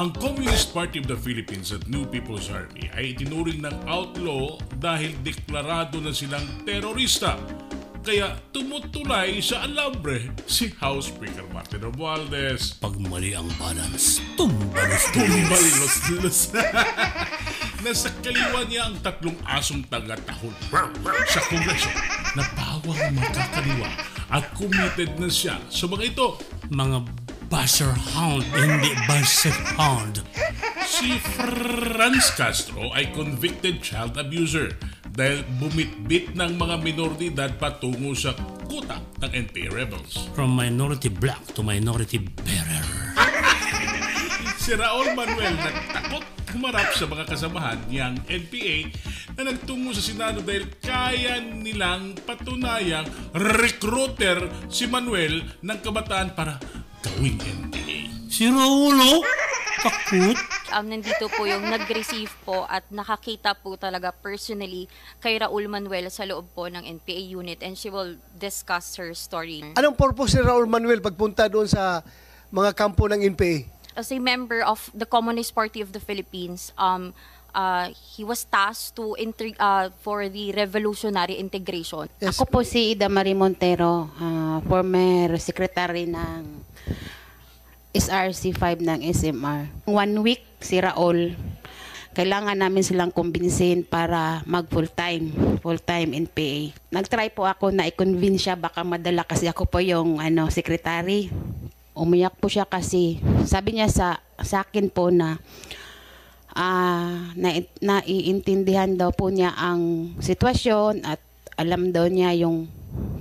Ang Communist Party of the Philippines at New People's Army ay itinuring ng outlaw dahil deklarado na silang terorista. Kaya tumutulay sa alambre si House Speaker Martin Romualdez. Pag mali ang balance, tumbalos. Nasa kaliwa niya ang 3 asong taga-tahol sa Kongreso na bawang magkakaliwa at committed na siya sa mga ito. Mga basher hound, hindi basher hound. Si Franz Castro ay convicted child abuser dahil bumitbit ng mga minoridad patungo sa kuta ng NPA rebels. From minority black to minority bearer. Si Raul Manuel nagtakot humarap sa mga kasamahan niyang NPA na nagtungo sa Senado dahil kaya nilang patunayang recruiter si Manuel ng kabataan para gawing NPA. Si Raulo? Takot? Nandito po yung nag-receive po at nakakita po talaga personally kay Raul Manuel sa loob po ng NPA unit, and she will discuss her story. Anong purpose ni Raul Manuel pagpunta doon sa mga kampo ng NPA? As a member of the Communist Party of the Philippines, he was tasked to for the revolutionary integration. Yes. Ako po si Ida Marie Montero, former secretary ng SRC5 ng SMR. 1 week si Raul, kailangan namin silang kumbinsin para mag full-time NPA. Nag-try po ako na i-convince siya, baka madala kasi ako po yung secretary. Umiyak po siya kasi sabi niya sa akin po na naiintindihan daw po niya ang sitwasyon at alam daw niya yung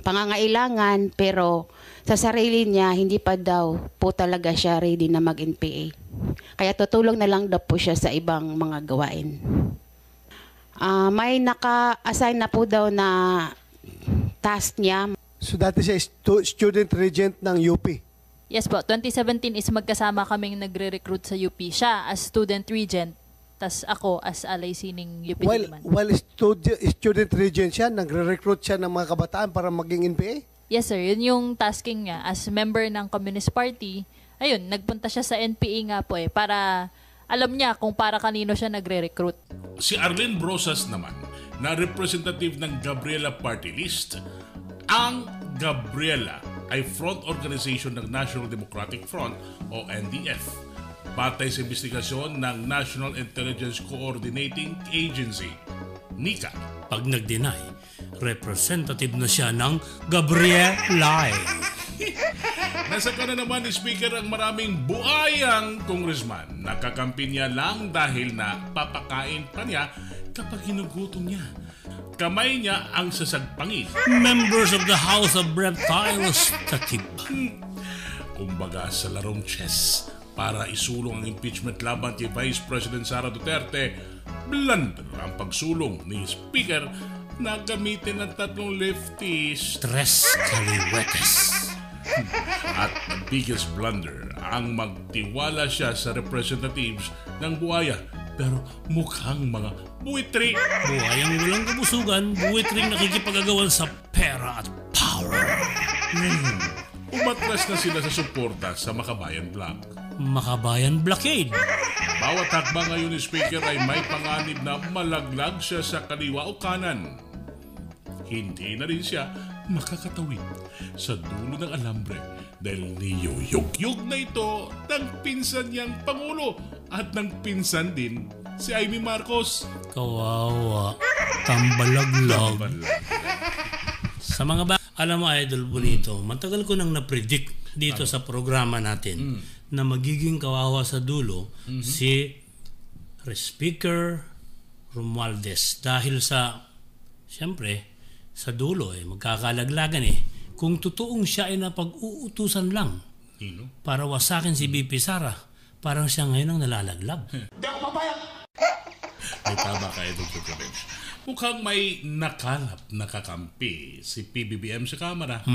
pangangailangan, pero sa sarili niya hindi pa daw po talaga siya ready na mag-NPA. Kaya tutulong na lang daw po siya sa ibang mga gawain. May naka-assign na po daw na task niya. So dati siya student regent ng UP. Yes po, 2017 is magkasama kaming nagre-recruit sa UP. Siya as student regent, tas ako as alay sining UP naman. While student regent siya, nagre-recruit siya ng mga kabataan para maging NPA? Yes sir, yun yung tasking niya as member ng Communist Party. Ayun, nagpunta siya sa NPA nga po para alam niya kung para kanino siya nagre-recruit. Si Arlene Brosas naman, na representative ng Gabriela Party List. Ang Gabriela ay front organization ng National Democratic Front o NDF. Batay sa investigasyon ng National Intelligence Coordinating Agency, NICA. Pag nag-deny, representative na siya ng Gabriela. Nasa kanan naman ni Speaker ang maraming buayang congressman. Nakakampi niya lang dahil na papakain pa niya kapag hinugutom niya. Kamay niya ang sasagpangit. Members of the House of Reptiles, tatib. Kumbaga sa larong chess, para isulong ang impeachment laban kay Vice President Sara Duterte, blunder ang pagsulong ni Speaker na gamitin ng 3 lefties. Tres kaliwetes. At the biggest blunder ang magtiwala siya sa representatives ng buhaya, pero mukhang mga buwitri. Buhayang walang kabusugan, buwitring nakikipagagawan sa pera at power. Umatras na sila sa suporta sa Makabayan Block. Makabayan Blockade. Bawat hakbang ngayon ni Speaker ay may panganib na malaglag siya sa kaliwa o kanan. Hindi na rin siya makakatawid sa dulo ng alambre dahil niyuyog-yog na ito ng pinsan niyang Pangulo at ng pinsan din si Amy Marcos. Kawawa. Tambalaglag. Sa mga alam mo, Idol Bonito, matagal ko nang na-predict dito sa programa natin na magiging kawawa sa dulo si Speaker Romualdez dahil sa, siyempre, sa dulo magkakalaglagan kung totoong siya ay napag-uutusan lang para wasakin si BP Sara, parang siya ngayon ang nalalaglag. May tama ka, Idol Kukubench. Mukhang may nakalap na kakampi si PBBM sa Kamara.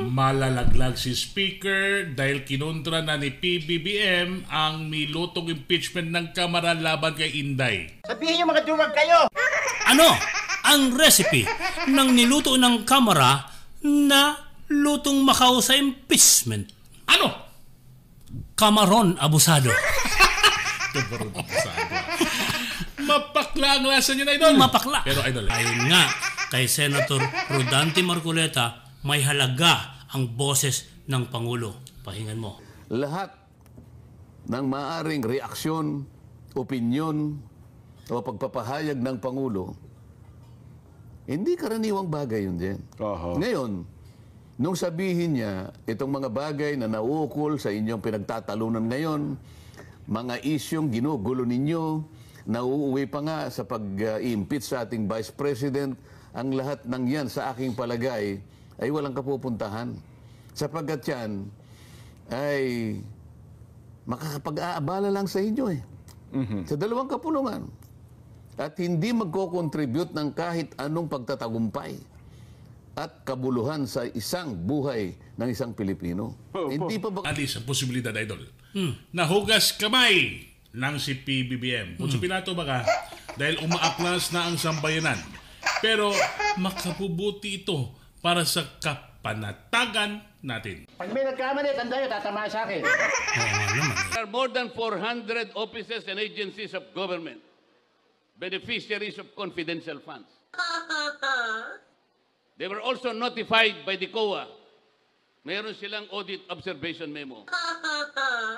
Malalaglag si Speaker dahil kinontra na ni PBBM ang nilutong impeachment ng Kamara laban kay Inday. Sabihin niyo mga dumag kayo! Ano ang recipe ng niluto ng Kamara na lutong Macau sa impeachment? Ano? Kamaron abusado. Marunong sa agwa. Mapakla ang lasa niya, Idol. Mapakla. Pero, Idol, Ayon nga, kay Senator Rodante Marcoleta, may halaga ang boses ng Pangulo. Pahingan mo. Lahat ng maaring reaksyon, opinyon, o pagpapahayag ng Pangulo, hindi karaniwang bagay yun din. Ngayon, nung sabihin niya, itong mga bagay na nauukol sa inyong pinagtatalunan ngayon, mga isyong ginugulo ninyo, nauuwi pa nga sa pag-impeach sa ating Vice President, ang lahat ng yan sa aking palagay ay walang kapupuntahan. Sapagkat yan ay makakapag-aabala lang sa inyo sa dalawang kapulungan. At hindi magko-contribute ng kahit anong pagtatagumpay at kabuluhan sa isang buhay ng isang Pilipino. Hindi pa ba... alis ang posibilidad, Idol. Nahugas kamay ng si PBBM. Kung Pilato baka, dahil umaaklas na ang sambayanan. Pero makabubuti ito para sa kapanatagan natin. Pag may nagkamali, tanda nyo, tatama sa akin. There are more than 400 offices and agencies of government, beneficiaries of confidential funds. They were also notified by the COA. Meron silang audit observation memo.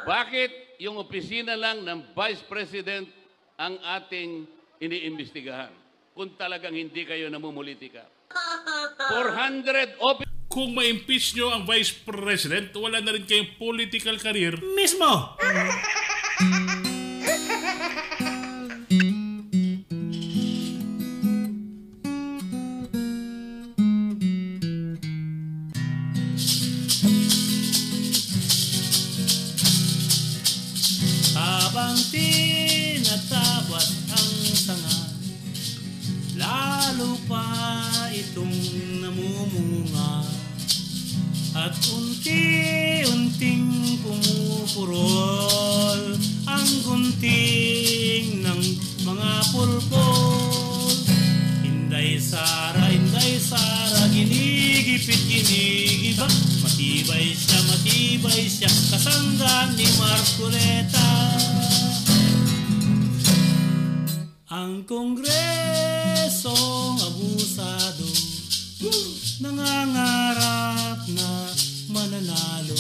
Bakit yung opisina lang ng Vice President ang ating iniimbestigahan? Kung talagang hindi kayo namumulitika. 400 offices. Kung ma-impeach nyo ang Vice President, wala na rin kayong political career. Mismo! Habang tinatabat ang sanga, lalo pa itong namumunga, at unti-unting pumupurol ang gunting ng mga pulpol. Inday Sara, ginigipit, ginigiba, matibay siya, kasangga ni Marcoleta. Ang Kongresong abusado, nangangarap na mananalo.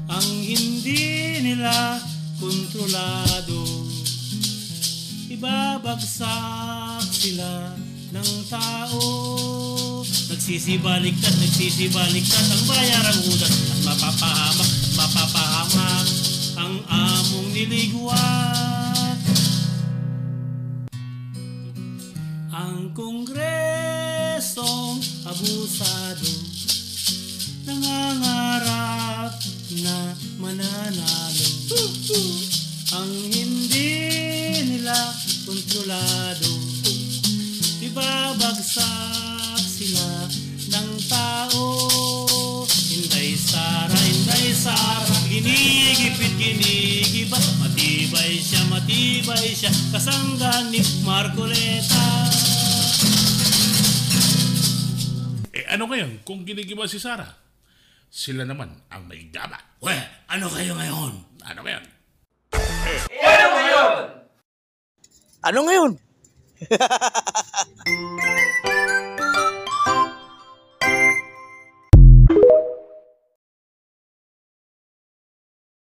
Ang hindi nila kontrolado, ibabagsak sila ng tao. Nagsisibaliktad ang bayarang udat, at mapapahamak ang among niligwa. Ang Kongresong abusado, nangangarap na mananalo. Ang hindi nila kontrolado, ibabagsak sila ng tao. Inday Sara, ginigipit, ginigiba, matibay siya, kasangga ni Marcoleta. Ano ngayon kung ginigiba si Sara? Sila naman ang may gaba. Ano kayo ngayon? Ano ngayon? Ano ngayon?